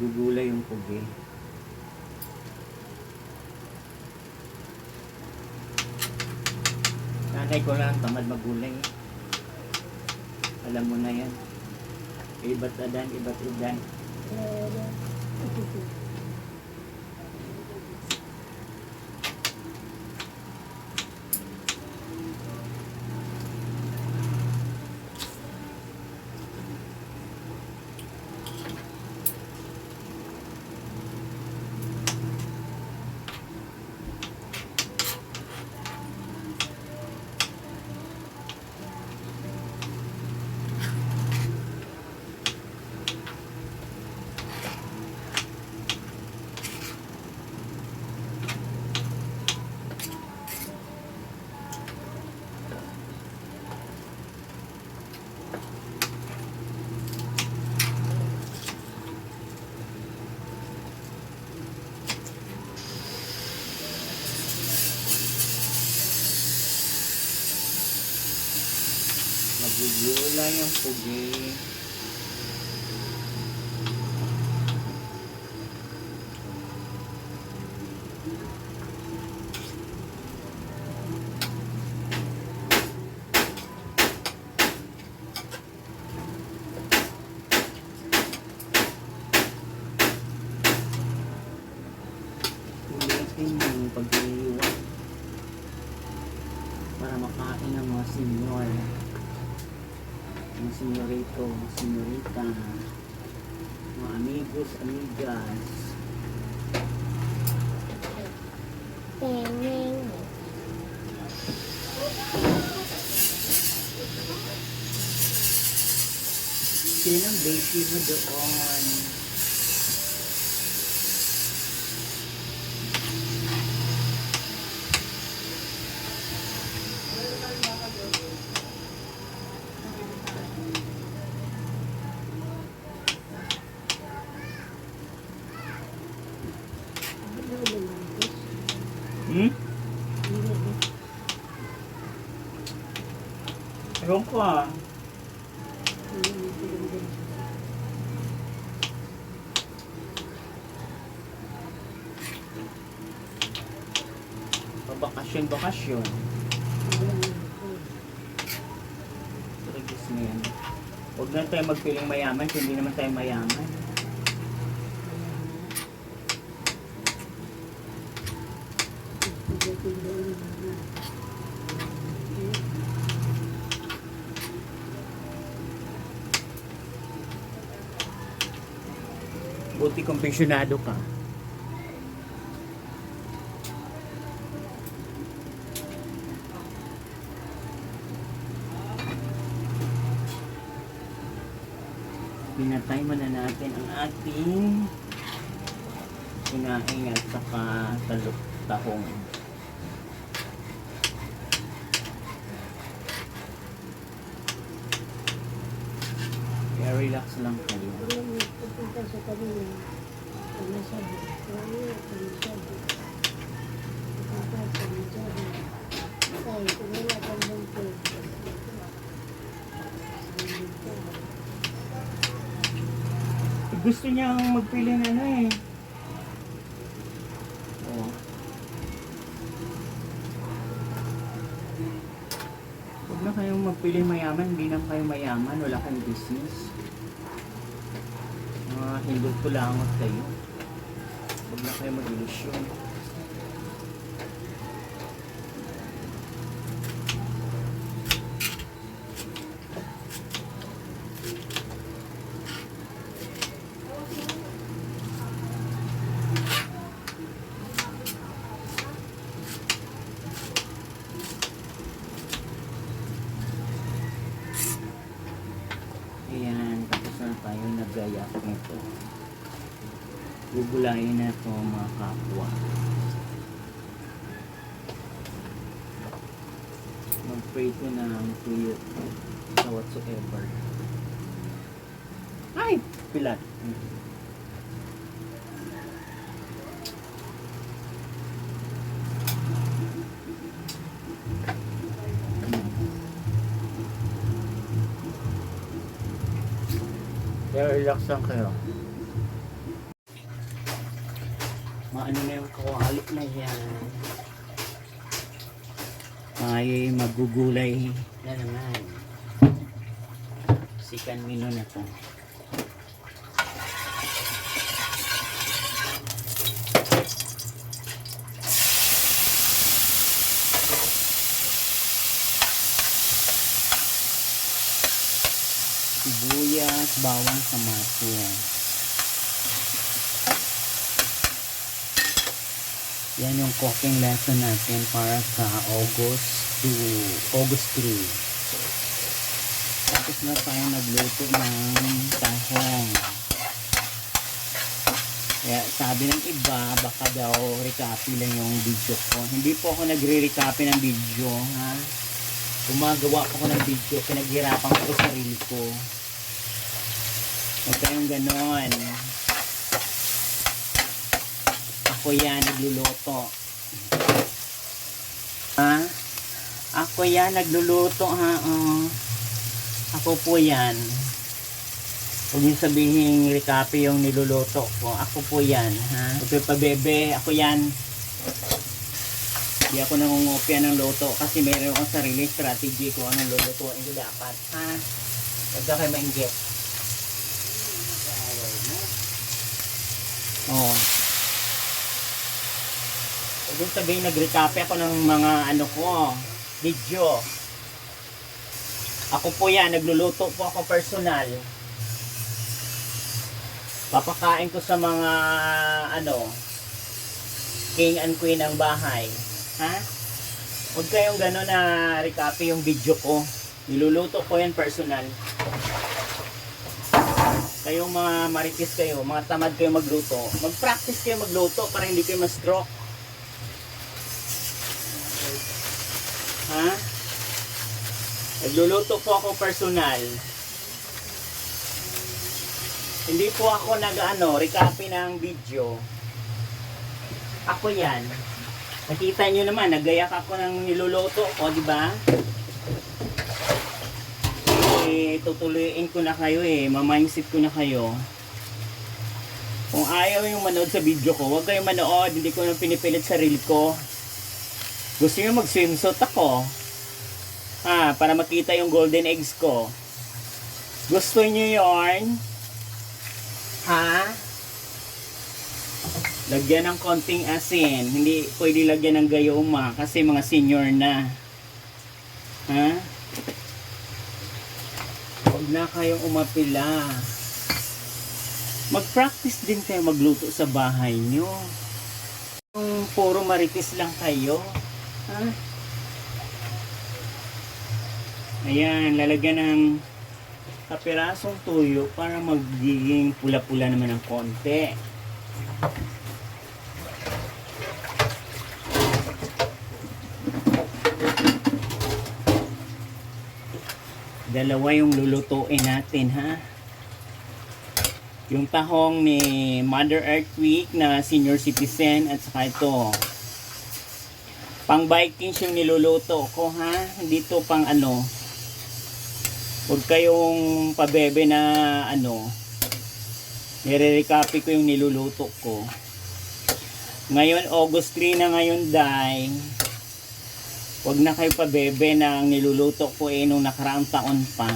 Nagugulay yung pugi. Nanay ko lang tamad magulay. Alam mo na yan. Iba't adan, iba't udan. Magugulay yung pugi. Ulitin yung pag-iiwan para makain ng mga senyor, mga senyorito, mga senyorita, mga amigos, amigas. Sinang baby mo doon? Hmm? Ewan ko ah. Bakasyon. Trigis na yan. Huwag na tayo magpiling mayaman, hindi naman tayo mayaman. Buti kumpensyon ka. Pinatay muna natin ang ating kinaing at saka tahong. Kaya relax lang kayo. Gusto niyang magpili na ano eh. Oh. Huwag na kayong magpili mayaman, hindi na kayo mayaman, wala kayong business. Hindot ko langot kayo. Huwag na kayo mag-ilusyon. Ayan, tapos na tayo nagayak nito. Gugulayin na ito mga kapwa. Mag-pray ko na ang tuyo sa whatsoever. Ay! Pilat! Kaya relax lang kayo. ano na yung kawali na yan. Ay, magugulay na naman. Sikan mino na to. Sibuyas, bawang, kamatis. Yan yung cooking lesson natin para sa August 3. Tapos na tayo nagluto ng tahong. Kaya sabi ng iba, baka daw recopy lang yung video ko. Hindi po ako nagre-recopy ng video, ha? Gumagawa po ako ng video, pinaghirapan ko sa sarili ko. Huwag kayong ganon. Ako yan, nagluluto. Ha? Ako yan, nagluluto, ha? Ako po yan. Huwag niyo sabihin recopy yung niluluto ko. Ako po yan, ha? Ito pa bebe, ako yan. Hindi ako nangungopia ng luto kasi mayroon akong sarili strategy ko anong lulutuin ko dapat, ha? Huwag ka kayo mainggit. Oh. Huwag yung sabihin nag-recopy ako ng mga ano ko, video. Ako po yan, nagluluto po ako personal. Papakain ko sa mga ano, king and queen ng bahay. Ha? Huwag kayong gano'n na recopy yung video ko. Niluluto ko yan personal. Kayong mga maritis kayo, mga tamad kayo magluto, mag-practice kayo magluto para hindi kayo ma-stroke. Ha? Nagluluto po ako personal. Hindi po ako recopy ng video. Ako yan. Nakita nyo naman, nagayak ako ng niluluto ko, di ba? Tutuloyin ko na kayo ma-mindset ko na kayo. Kung ayaw yung manood sa video ko, huwag kayong manood, hindi ko na pinipilit sarili ko. Gusto nyo mag-swimsuit ako, para makita yung golden eggs ko. Gusto nyo yarn? Ha? Lagyan ng konting asin. Hindi pwede lagyan ng gayoma kasi mga senior na. Ha? Huwag na kayong umapila. Mag-practice din kayo magluto sa bahay nyo. Kung puro maritis lang kayo. Ha? Ayan, lalagyan ng kapirasong tuyo para magiging pula-pula naman ng konti. Dalawa yung lulutuin natin, ha? Yung tahong ni Mother Earth Week na senior citizen at saka ito. Pang Vikings yung niluluto ko, ha? Hindi to pang ano. Huwag kayong pabebe na nire-recopy ko yung niluluto ko. Ngayon, August 3 na ngayon, day. Huwag na kayo pabebe na ang niluluto ko nung nakaraang taon pa.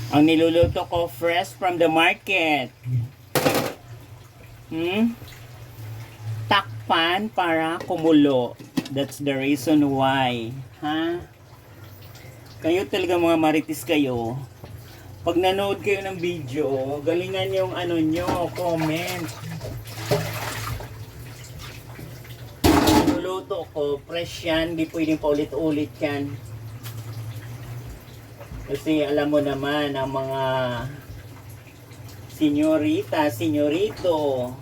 Ang niluluto ko fresh from the market. Takpan para kumulo. That's the reason why. Ha? Kayo talaga mga maritis kayo. Pag nanood kayo ng video, galingan yung nyo, comment. Niluluto ko, fresh yan, hindi pwedeng paulit-ulit yan. Kasi alam mo naman, ang mga senyorita, senyorito,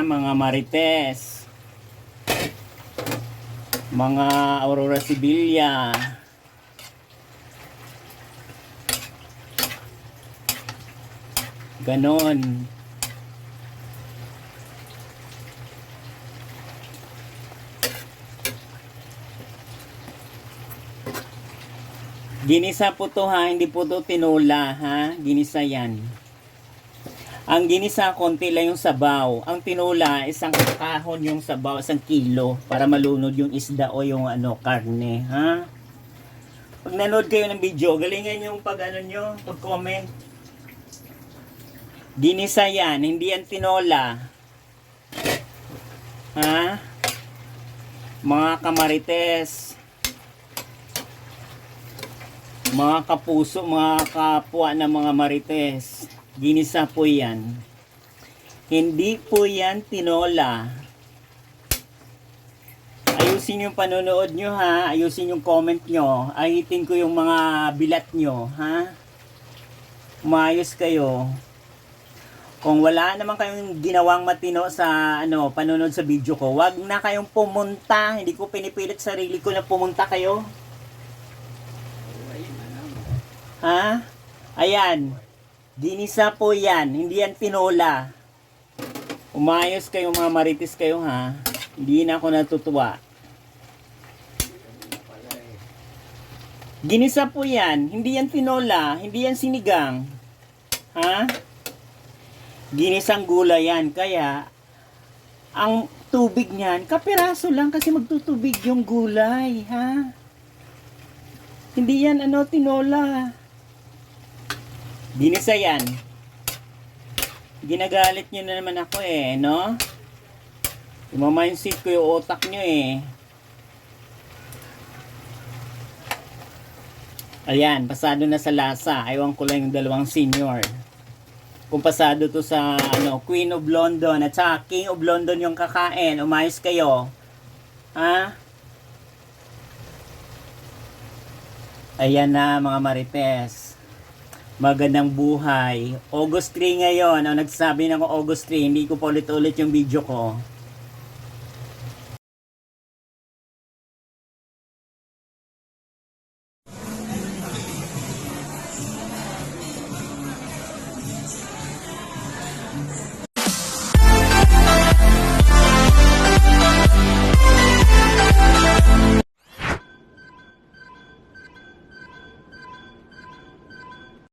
mga marites, mga Aurora Sibilia, ganon. Ginisa po to, ha, hindi po to tinola, ha, ginisa yan. Ang ginisa, konti lang yung sabaw. Ang tinula, isang kahon yung sabaw, 1 kilo. Para malunod yung isda o yung karne. Ha? Pag nanood kayo ng video, galingan yung pag-ano pag-comment. Ginisa yan, hindi yan tinola. Ha? Mga kamarites. Mga kapuso, mga kapwa na mga marites. Ginisa po yan. Hindi po yan tinola. Ayusin yung panonood nyo ha. Ayusin yung comment nyo. Ahitin ko yung mga bilat nyo ha. Umayos kayo. Kung wala naman kayong ginawang matino sa panonood sa video ko, wag na kayong pumunta. Hindi ko pinipilit sarili ko na pumunta kayo. Ha? Ayan. Ginisa po yan. Hindi yan tinola. Umayos kayo mga marites kayo ha. Hindi na ako natutuwa. Ginisa po yan. Hindi yan tinola. Hindi yan sinigang. Ha? Ginisang gulay yan. Kaya, ang tubig niyan, kapiraso lang kasi magtutubig yung gulay. Ha? Hindi yan tinola. Ginisa yan. Ginagalit nyo na naman ako no? Imamindset ko yung utak nyo Ayan, pasado na sa lasa. Aywan ko lang yung dalawang senior. Kung pasado to sa Queen of London at saka King of London yung kakain, umayos kayo. Ha? Ayan na mga marites. Magandang buhay. August 3 ngayon. Ang nagsasabi na ko August 3, hindi ko pa ulit-ulit yung video ko.